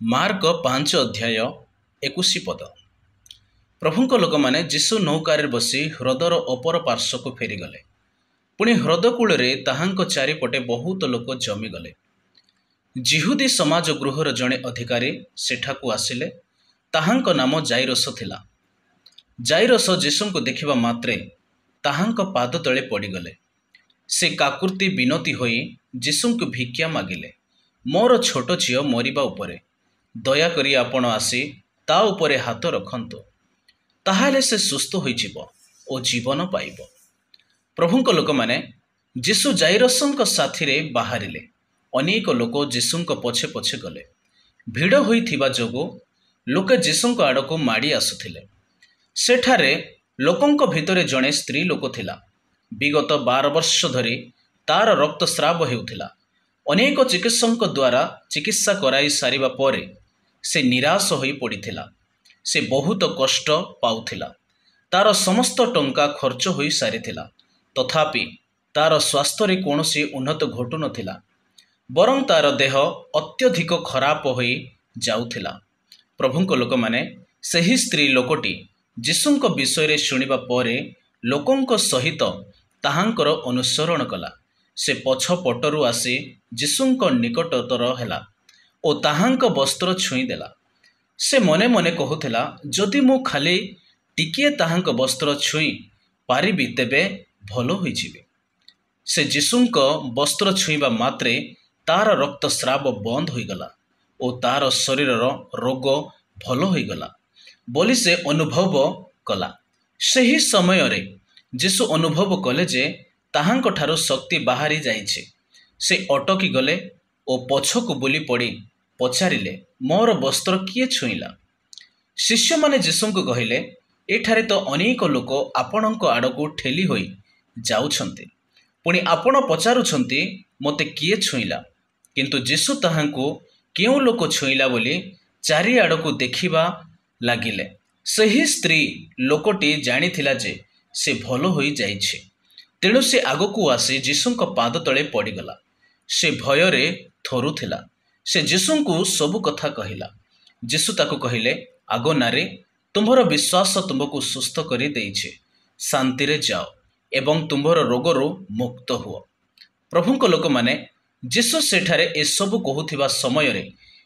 Mark 5:21 ପ୍ରଭୁଙ୍କ ଲୋକମାନେ ଯୀଶୁ ନୌକାରେ ବସି ହ୍ରଦର ଅପର ପାର୍ଶ୍ୱକୁ ଫେରିଗଲେ। ପୁଣି ହ୍ରଦ କୂଳରେ ତାହାଙ୍କ ଚାରିପଟେ ବହୁତ ଲୋକ ଜମିଗଲେ। ଯିହୁଦୀ ସମାଜ ଗୃହର ଜଣେ ଅଧିକାରୀ ସେଠାକୁ ଆସିଲେ। ତାହାଙ୍କ ନାମ ଜାଇରସ ଥିଲା। ଜାଇରସ ଯୀଶୁଙ୍କୁ ଦେଖିବା ମାତ୍ରେ ତାହାଙ୍କ ପାଦ ତଳେ ପଡ଼ିଗଲେ। ସେ କାକୁର୍ତ୍ତି ବିନତି ହୋଇ ଯୀଶୁଙ୍କୁ ଭିକ୍ଷା ମାଗିଲେ, ମୋର ଛୋଟ ଝିଅ ମରିବା ଉପରେ, ଦୟାକରି ଆପଣ ଆସି ତା ଉପରେ ହାତ ରଖନ୍ତୁ, ତାହେଲେ ସେ ସୁସ୍ଥ ହୋଇଯିବ ଓ ଜୀବନ ପାଇବ। ପ୍ରଭୁଙ୍କ ଲୋକମାନେ ଯୀଶୁ ଜାଇରସଙ୍କ ସାଥିରେ ବାହାରିଲେ। ଅନେକ ଲୋକ ଯୀଶୁଙ୍କ ପଛେ ପଛେ ଗଲେ। ଭିଡ଼ ହୋଇଥିବା ଯୋଗୁଁ ଲୋକେ ଯୀଶୁଙ୍କ ଆଡ଼କୁ ମାଡ଼ି ଆସୁଥିଲେ। ସେଠାରେ ଲୋକଙ୍କ ଭିତରେ ଜଣେ ସ୍ତ୍ରୀ ଲୋକ ଥିଲା। ବିଗତ 12 ବର୍ଷ ଧରି ତାର ରକ୍ତସ୍ରାବ ହେଉଥିଲା। ଅନେକ ଚିକିତ୍ସକଙ୍କ ଦ୍ୱାରା ଚିକିତ୍ସା କରାଇ ସାରିବା ପରେ ସେ ନିରାଶ ହୋଇ ପଡ଼ିଥିଲା। ସେ ବହୁତ କଷ୍ଟ ପାଉଥିଲା। ତାର ସମସ୍ତ ଟଙ୍କା ଖର୍ଚ୍ଚ ହୋଇ ସାରିଥିଲା। ତଥାପି ତାର ସ୍ୱାସ୍ଥ୍ୟରେ କୌଣସି ଉନ୍ନତି ଘଟୁନଥିଲା। ବରଂ ତାର ଦେହ ଅତ୍ୟଧିକ ଖରାପ ହୋଇ ଯାଉଥିଲା। ପ୍ରଭୁଙ୍କ ଲୋକମାନେ ସେହି ସ୍ତ୍ରୀ ଲୋକଟି ଯୀଶୁଙ୍କ ବିଷୟରେ ଶୁଣିବା ପରେ ଲୋକଙ୍କ ସହିତ ତାହାଙ୍କର ଅନୁସରଣ କଲା। ସେ ପଛ ପଟରୁ ଆସି ଯୀଶୁଙ୍କ ନିକଟତର ହେଲା ଓ ତାହାଙ୍କ ବସ୍ତ୍ର ଛୁଇଁଦେଲା। ସେ ମନେ ମନେ କହୁଥିଲା, ଯଦି ମୁଁ ଖାଲି ଟିକିଏ ତାହାଙ୍କ ବସ୍ତ୍ର ଛୁଇଁ ପାରିବି ତେବେ ଭଲ ହୋଇଯିବି। ସେ ଯୀଶୁଙ୍କ ବସ୍ତ୍ର ଛୁଇଁବା ମାତ୍ରେ ତାର ରକ୍ତସ୍ରାବ ବନ୍ଦ ହୋଇଗଲା ଓ ତାର ଶରୀରର ରୋଗ ଭଲ ହୋଇଗଲା ବୋଲି ସେ ଅନୁଭବ କଲା। ସେହି ସମୟରେ ଯୀଶୁ ଅନୁଭବ କଲେ ଯେ ତାହାଙ୍କ ଠାରୁ ଶକ୍ତି ବାହାରି ଯାଇଛି। ସେ ଅଟକି ଗଲେ ଓ ପଛକୁ ବୁଲି ପଡ଼ି ପଚାରିଲେ, ମୋର ବସ୍ତ୍ର କିଏ ଛୁଇଁଲା? ଶିଷ୍ୟମାନେ ଯୀଶୁଙ୍କୁ କହିଲେ, ଏଠାରେ ତ ଅନେକ ଲୋକ ଆପଣଙ୍କ ଆଡ଼କୁ ଠେଲି ହୋଇ ଯାଉଛନ୍ତି, ପୁଣି ଆପଣ ପଚାରୁଛନ୍ତି ମୋତେ କିଏ ଛୁଇଁଲା? କିନ୍ତୁ ଯୀଶୁ ତାହାଙ୍କୁ କେଉଁ ଲୋକ ଛୁଇଁଲା ବୋଲି ଚାରିଆଡ଼କୁ ଦେଖିବା ଲାଗିଲେ। ସେହି ସ୍ତ୍ରୀ ଲୋକଟି ଜାଣିଥିଲା ଯେ ସେ ଭଲ ହୋଇଯାଇଛି। ତେଣୁ ସେ ଆଗକୁ ଆସି ଯୀଶୁଙ୍କ ପାଦ ତଳେ ପଡ଼ିଗଲା। ସେ ଭୟରେ ଥରୁଥିଲା। ସେ ଯୀଶୁଙ୍କୁ ସବୁ କଥା କହିଲା। ଯୀଶୁ ତାକୁ କହିଲେ, ଆଗ ନାରୀ, ତୁମ୍ଭର ବିଶ୍ୱାସ ତୁମ୍ଭକୁ ସୁସ୍ଥ କରି ଦେଇଛି। ଶାନ୍ତିରେ ଯାଅ ଏବଂ ତୁମ୍ଭର ରୋଗରୁ ମୁକ୍ତ ହୁଅ। ପ୍ରଭୁଙ୍କ ଲୋକମାନେ ଯୀଶୁ ସେଠାରେ ଏସବୁ କହୁଥିବା ସମୟରେ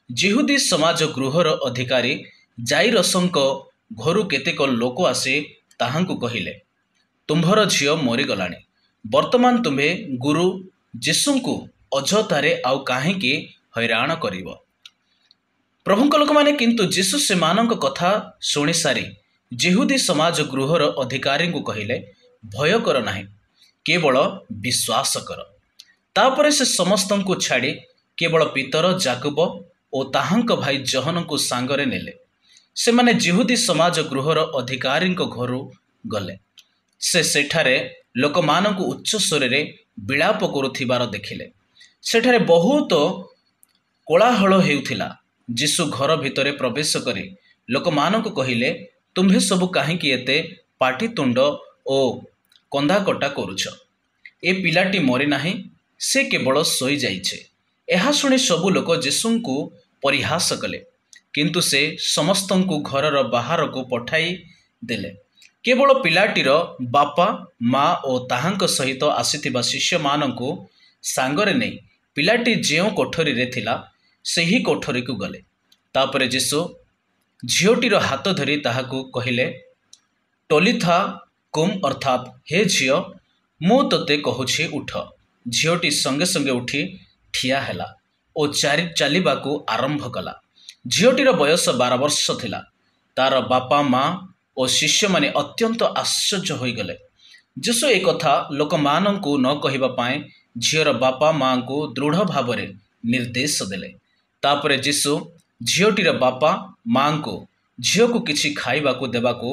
ଯିହୁଦୀ ସମାଜ ଗୃହର ଅଧିକାରୀ ଜାଇରସଙ୍କ ଘରୁ କେତେକ ଲୋକ ଆସି ତାହାଙ୍କୁ କହିଲେ, ତୁମ୍ଭର ଝିଅ ମରିଗଲାଣି। ବର୍ତ୍ତମାନ ତୁମ୍ଭେ ଗୁରୁ ଯୀଶୁଙ୍କୁ ଅଯଥାରେ ଆଉ କାହିଁକି ହଇରାଣ କରିବ? ପ୍ରଭୁଙ୍କ ଲୋକମାନେ କିନ୍ତୁ ଯୀଶୁ ସେମାନଙ୍କ କଥା ଶୁଣିସାରି ଯିହୁଦୀ ସମାଜ ଗୃହର ଅଧିକାରୀଙ୍କୁ କହିଲେ, ଭୟ କର ନାହିଁ, କେବଳ ବିଶ୍ୱାସ କର। ତାପରେ ସେ ସମସ୍ତଙ୍କୁ ଛାଡ଼ି କେବଳ ପିତର, ଯାକୋବ ଓ ତାହାଙ୍କ ଭାଇ ଜହନଙ୍କୁ ସାଙ୍ଗରେ ନେଲେ। ସେମାନେ ଯିହୁଦୀ ସମାଜ ଗୃହର ଅଧିକାରୀଙ୍କ ଘରୁ ଗଲେ। ସେ ସେଠାରେ ଲୋକମାନଙ୍କୁ ଉଚ୍ଚ ସ୍ୱରରେ ବିଳାପ କରୁଥିବାର ଦେଖିଲେ। ସେଠାରେ ବହୁତ କୋଳାହଳ ହେଉଥିଲା। ଯୀଶୁ ଘର ଭିତରେ ପ୍ରବେଶ କରି ଲୋକମାନଙ୍କୁ କହିଲେ, ତୁମ୍ଭେ ସବୁ କାହିଁକି ଏତେ ପାଟିତୁଣ୍ଡ ଓ କନ୍ଦାକଟା କରୁଛ? ଏ ପିଲାଟି ମରିନାହିଁ, ସେ କେବଳ ଶୋଇଯାଇଛି। ଏହା ଶୁଣି ସବୁ ଲୋକ ଯୀଶୁଙ୍କୁ ପରିହାସ କଲେ। କିନ୍ତୁ ସେ ସମସ୍ତଙ୍କୁ ଘରର ବାହାରକୁ ପଠାଇ ଦେଲେ। କେବଳ ପିଲାଟିର ବାପା, ମା ଓ ତାହାଙ୍କ ସହିତ ଆସିଥିବା ଶିଷ୍ୟମାନଙ୍କୁ ସାଙ୍ଗରେ ନେଇ ପିଲାଟି ଯେଉଁ କୋଠରୀରେ ଥିଲା ସେହି କୋଠରୀକୁ ଗଲେ। ତାପରେ ଯୀଶୁ ଝିଅଟିର ହାତ ଧରି ତାହାକୁ କହିଲେ, ଟୋଲିଥା କୁମ୍, ଅର୍ଥାତ୍ ହେ ଝିଅ, ମୁଁ ତୋତେ କହୁଛି ଉଠ। ଝିଅଟି ସଙ୍ଗେ ସଙ୍ଗେ ଉଠି ଠିଆ ହେଲା ଓ ଚାଲିବାକୁ ଆରମ୍ଭ କଲା। ଝିଅଟିର ବୟସ 12 ବର୍ଷ ଥିଲା। ତାର ବାପା, ମା ଓ ଶିଷ୍ୟମାନେ ଅତ୍ୟନ୍ତ ଆଶ୍ଚର୍ଯ୍ୟ ହୋଇଗଲେ। ଯୀଶୁ ଏକଥା ଲୋକମାନଙ୍କୁ ନ କହିବା ପାଇଁ ଝିଅର ବାପା ମାଙ୍କୁ ଦୃଢ଼ ଭାବରେ ନିର୍ଦ୍ଦେଶ ଦେଲେ। ତାପରେ ଯୀଶୁ ଝିଅଟିର ବାପା ମାଙ୍କୁ ଝିଅକୁ କିଛି ଖାଇବାକୁ ଦେବାକୁ